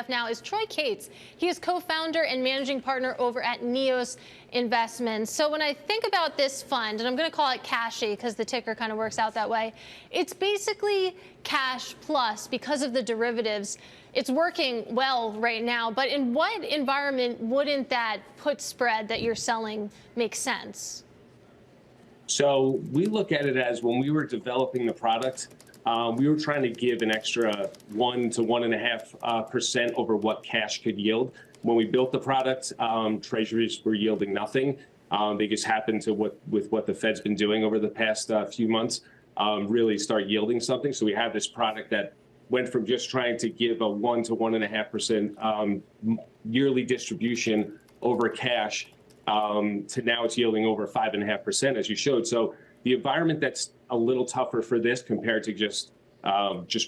have now is Troy Cates. He is co-founder and managing partner over at NEOS Investments. So when I think about this fund, and I'm going to call it CASHY because the ticker kind of works out that way, it's basically cash plus because of the derivatives. It's working well right now, but in what environment wouldn't that put spread that you're selling make sense? So we look at it as when we were developing the product, we were trying to give an extra 1 to 1.5% over what cash could yield. When we built the product, treasuries were yielding nothing. They just happened to, with what the Fed's been doing over the past few months, really start yielding something. So we have this product that went from just trying to give a 1 to 1.5% yearly distribution over cash to now it's yielding over 5.5%, as you showed. So the environment that's a little tougher for this compared to just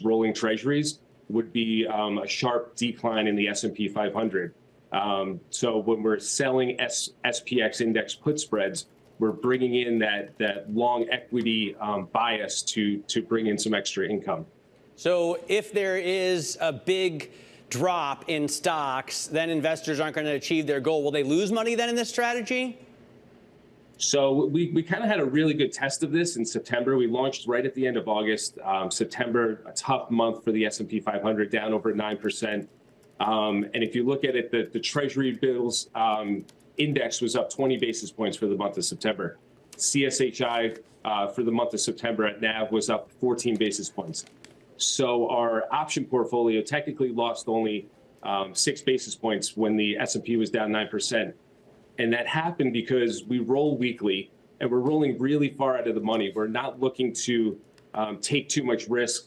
rolling treasuries would be a sharp decline in the S&P 500. So when we're selling SPX index put spreads, we're bringing in that long equity bias to bring in some extra income. So if there is a big drop in stocks, then investors aren't going to achieve their goal. Will they lose money then in this strategy? So we kind of had a really good test of this in September. We launched right at the end of August. September, a tough month for the S&P 500, down over 9%. And if you look at it, the Treasury bills index was up 20 basis points for the month of September. CSHI for the month of September at NAV was up 14 basis points. So our option portfolio technically lost only 6 basis points when the S&P was down 9%. And that happened because we roll weekly and we're rolling really far out of the money. We're not looking to take too much risk.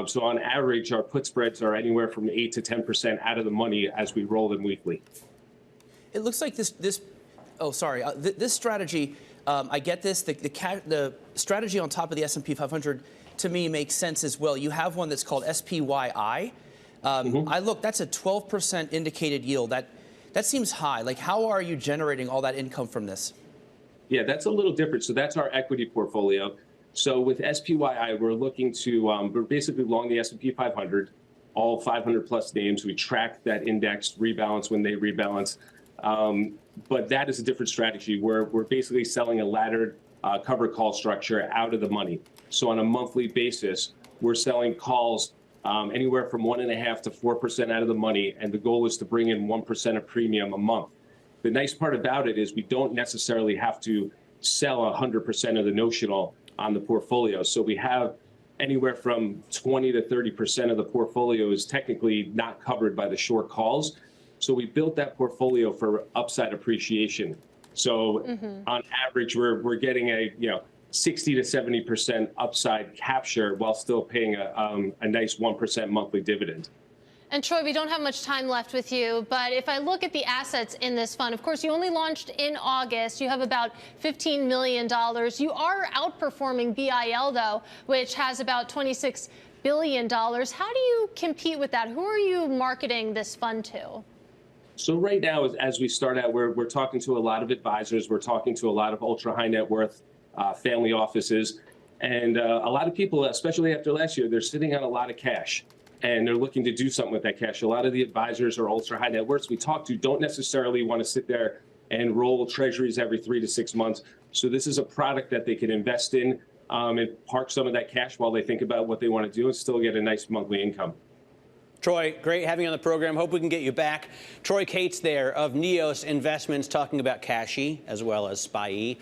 So on average, our put spreads are anywhere from 8 to 10% out of the money as we roll them weekly. It looks like this strategy, I get this, the strategy on top of the S&P 500 to me makes sense as well. You have one that's called SPYI. I look, that's a 12% indicated yield. That seems high. Like, how are you generating all that income from this? Yeah, that's a little different. So that's our equity portfolio. So with SPYI, we're looking to, we're basically long the S&P 500, all 500 plus names. We track that index, rebalance when they rebalance. But that is a different strategy where we're basically selling a laddered cover call structure out of the money. So on a monthly basis, we're selling calls anywhere from 1.5% to 4% out of the money, and the goal is to bring in 1% of premium a month. The nice part about it is we don't necessarily have to sell 100% of the notional on the portfolio. So we have anywhere from 20 to 30% of the portfolio is technically not covered by the short calls. So we built that portfolio for upside appreciation. So on average, we're getting a 60 to 70% upside capture while still paying a nice 1% monthly dividend. And Troy, we don't have much time left with you, but if I look at the assets in this fund, of course, you only launched in August. You have about $15 million. You are outperforming BIL, though, which has about $26 billion. How do you compete with that? Who are you marketing this fund to? So right now, as we start out, we're talking to a lot of advisors. We're talking to a lot of ultra high net worth family offices. And a lot of people, especially after last year, they're sitting on a lot of cash and they're looking to do something with that cash. A lot of the advisors or ultra high net worths we talk to don't necessarily want to sit there and roll treasuries every 3 to 6 months. So this is a product that they can invest in and park some of that cash while they think about what they want to do and still get a nice monthly income. Troy, great having you on the program. Hope we can get you back. Troy Cates there of NEOS Investments talking about CASHY as well as SPYI.